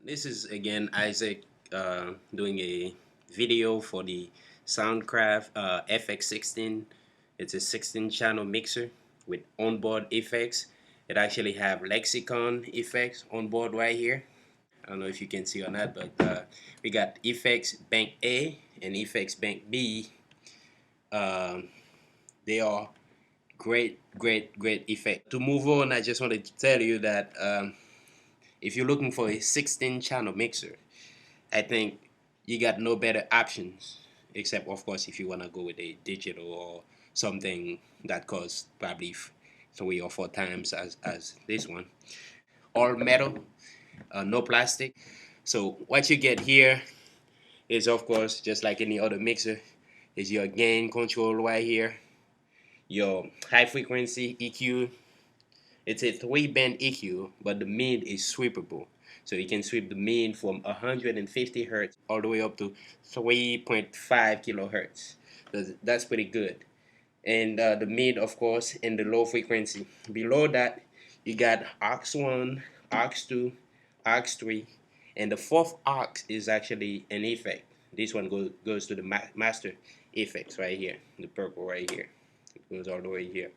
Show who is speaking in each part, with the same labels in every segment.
Speaker 1: This is again Isaac doing a video for the Soundcraft FX16. It's a 16 channel mixer with onboard effects. It actually have lexicon effects on board right here. I don't know if you can see or not, but we got effects bank A and effects bank B. Um, they are great effect. To move on, I just wanted to tell you that if you're looking for a 16 channel mixer, I think you got no better options except, of course, if you want to go with a digital or something that costs probably 3 or 4 times as this one. All metal, no plastic. So what you get here is, of course, just like any other mixer, is your gain control right here, your high frequency EQ. It's a 3 band EQ, but the mid is sweepable. So you can sweep the mid from 150 hertz all the way up to 3.5 kilohertz. That's pretty good. And the mid, of course, and the low frequency. Below that, you got aux1, aux2, aux3, and the fourth aux is actually an effect. This one goes to the master effects right here, the purple right here. It goes all the way here.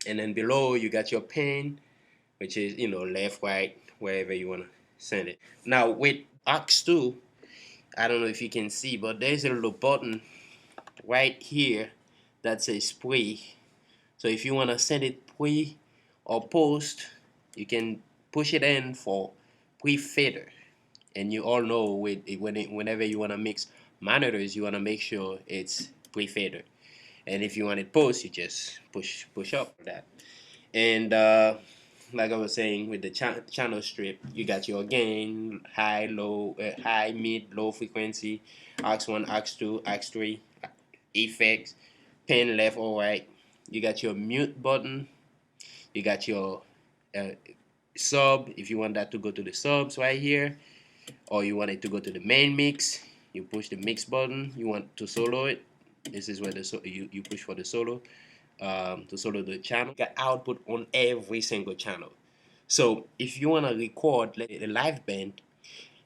Speaker 1: And then below you got your pin, which is, left, right, wherever you want to send it. Now with aux2, I don't know if you can see, but there's a little button right here that says pre. So if you want to send it pre or post, you can push it in for pre-fader. And you all know whenever you want to mix monitors, you want to make sure it's pre-fader. And if you want it post, you just push up that. And like I was saying, with the channel strip, you got your gain, high, low, high, mid, low frequency, aux1, aux2, aux3, effects, pen left or right. You got your mute button. You got your sub, if you want that to go to the subs right here, or you want it to go to the main mix. You push the mix button. You want to solo it. This is where you push for the solo. To solo the channel. Got output on every single channel. So if you want to record a live band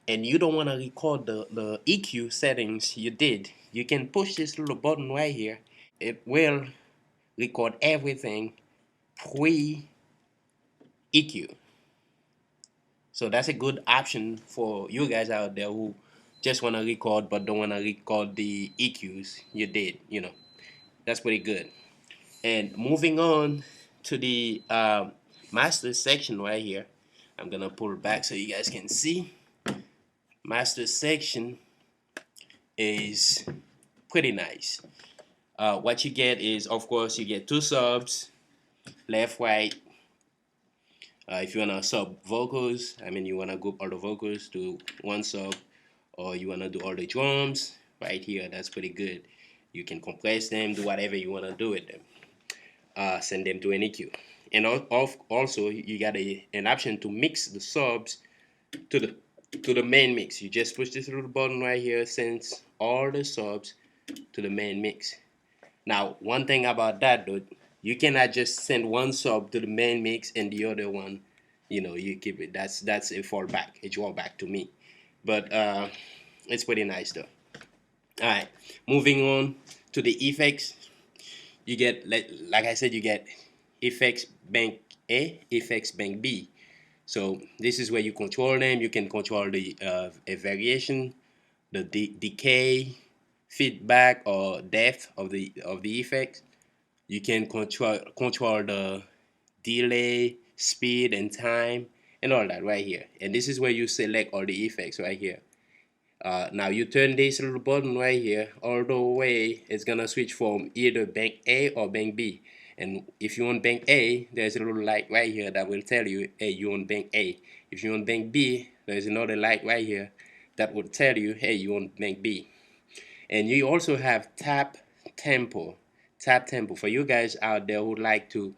Speaker 1: and you don't want to record the EQ settings you did, you can push this little button right here. It will record everything pre EQ. So that's a good option for you guys out there who just want to record but don't want to record the EQs you did. That's pretty good. And moving on to the master section right here, I'm gonna pull it back so you guys can see. Master section is pretty nice. What you get is, of course, you get 2 subs, left, right. If you wanna sub vocals, you wanna group all the vocals to 1 sub, or you wanna do all the drums right here. That's pretty good. You can compress them, do whatever you wanna do with them. Send them to an EQ. And also you got an option to mix the subs to the main mix. You just push this little button right here, sends all the subs to the main mix. Now, one thing about that, though, you cannot just send 1 sub to the main mix and the other one, you keep it. That's a fallback, a drawback to me. But it's pretty nice though. All right, moving on to the effects. You get, like I said, you get effects bank A, effects bank B. So this is where you control them. You can control the variation, the decay, feedback, or depth of the effects. You can control the delay, speed, and time, and all that right here. And this is where you select all the effects right here. Now you turn this little button right here all the way. It's gonna switch from either bank A or bank B. And if you want bank A, there's a little light right here that will tell you, hey, you want bank A. If you want bank B, there's another light right here that will tell you, hey, you want bank B. And you also have tap tempo. Tap tempo for you guys out there who like to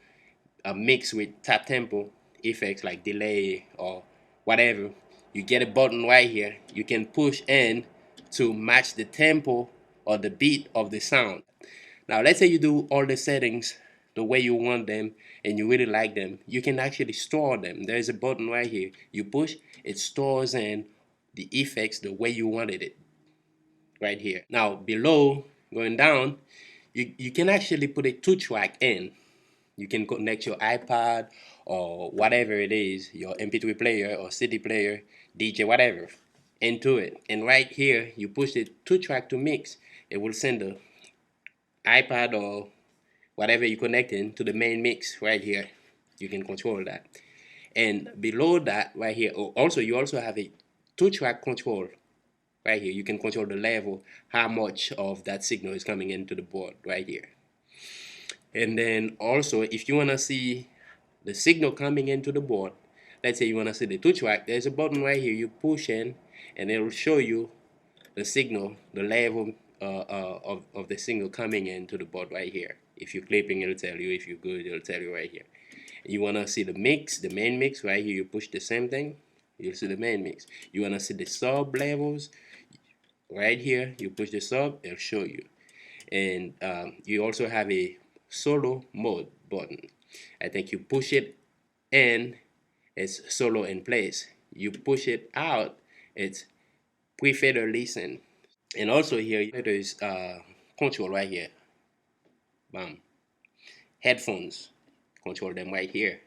Speaker 1: mix with tap tempo effects like delay or whatever. You get a button right here. You can push in to match the tempo or the beat of the sound. Now let's say you do all the settings the way you want them and you really like them, you can actually store them. There's a button right here. You push, it stores in the effects the way you wanted it right here. Now below, going down, you can actually put a 2-track in. You can connect your iPad or whatever it is, your MP3 player or CD player, DJ, whatever, into it. And right here, you push the 2-track to mix. It will send the iPad or whatever you connect in to the main mix right here. You can control that. And below that right here, also you also have a 2-track control right here. You can control the level, how much of that signal is coming into the board right here. And then also, if you want to see the signal coming into the board, let's say you want to see the 2-track, there's a button right here. You push in and it will show you the signal, the level of the signal coming into the board right here. If you're clipping, it'll tell you. If you're good, it'll tell you right here. You want to see the mix, the main mix right here. You push the same thing, you'll see the main mix. You want to see the sub levels right here. You push the sub, it'll show you. And you also have a solo mode button. I think you push it in, it's solo in place. You push it out, it's pre-fader listen. And also here there is control right here. Bam. Headphones, control them right here.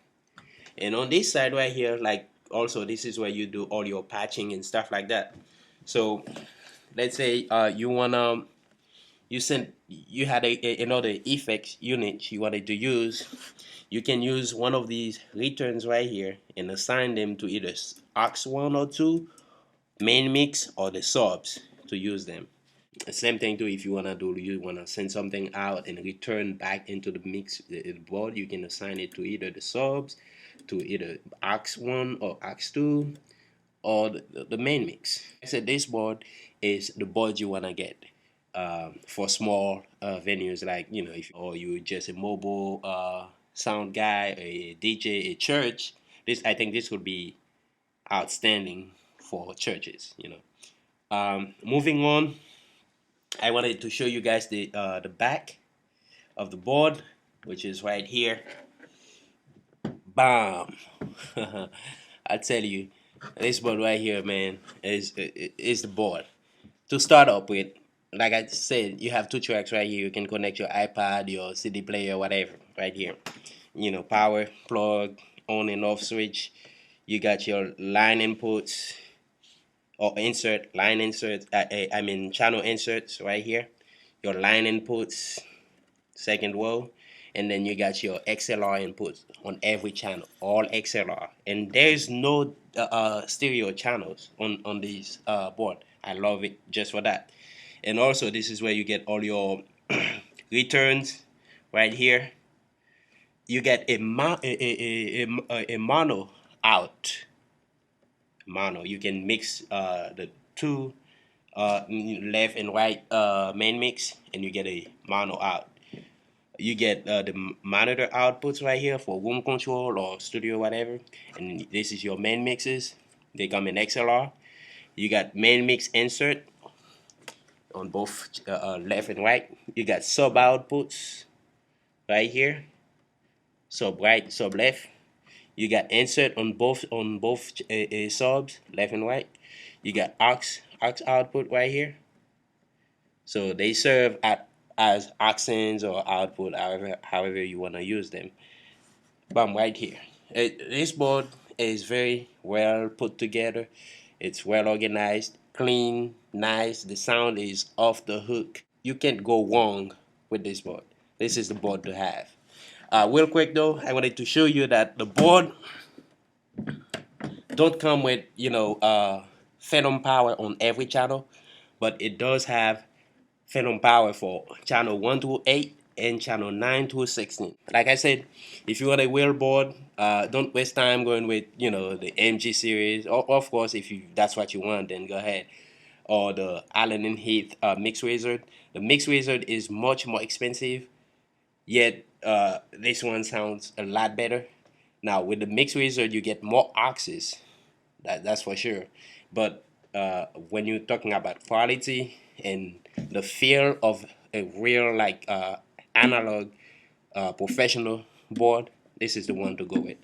Speaker 1: And on this side right here, like also this is where you do all your patching and stuff like that. So let's say you had another effects unit you wanted to use. You can use one of these returns right here and assign them to either aux1 or 2, main mix, or the subs to use them. Same thing too, if you want to send something out and return back into the mix the board, you can assign it to either the subs, to either aux1 or aux2, or the main mix. I said this board is the board you want to get for small venues, like if or you just a mobile sound guy, a DJ, a church. I think this would be outstanding for churches. Moving on, I wanted to show you guys the back of the board, which is right here. Bam! I tell you, this board right here, man, is the board. To start up with, like I said, you have 2 tracks right here. You can connect your iPad, your CD player, whatever, right here. Power plug, on and off switch. You got your line inputs or line inserts. I mean channel inserts right here. Your line inputs, second row, and then you got your XLR inputs on every channel, all XLR, and there's no stereo channels on these board. I love it just for that. And also this is where you get all your returns right here. You get a mono out. Mono, you can mix the two left and right main mix, and you get a mono out. You get the monitor outputs right here for room control or studio, whatever, and this is your main mixes. They come in XLR. You got main mix insert on both left and right. You got sub outputs right here, sub right, sub left. You got insert on both subs, left and right. You got aux output right here. So they serve as accents or output, however you want to use them. Bam, right here. This board is very well put together. It's well organized, clean, nice. The sound is off the hook. You can't go wrong with this board. This is the board to have. Real quick though, I wanted to show you that the board don't come with phantom power on every channel, but it does have phantom power for channel 1 to 8 and channel 9 to 16. Like I said, if you want a wheel board, don't waste time going with the MG series. Or, of course, if that's what you want, then go ahead. Or the Allen and Heath Mix Wizard. The Mix Wizard is much more expensive, yet this one sounds a lot better. Now with the Mix Wizard, you get more axes. That's for sure. But when you're talking about quality and the feel of a real analog professional board, this is the one to go with.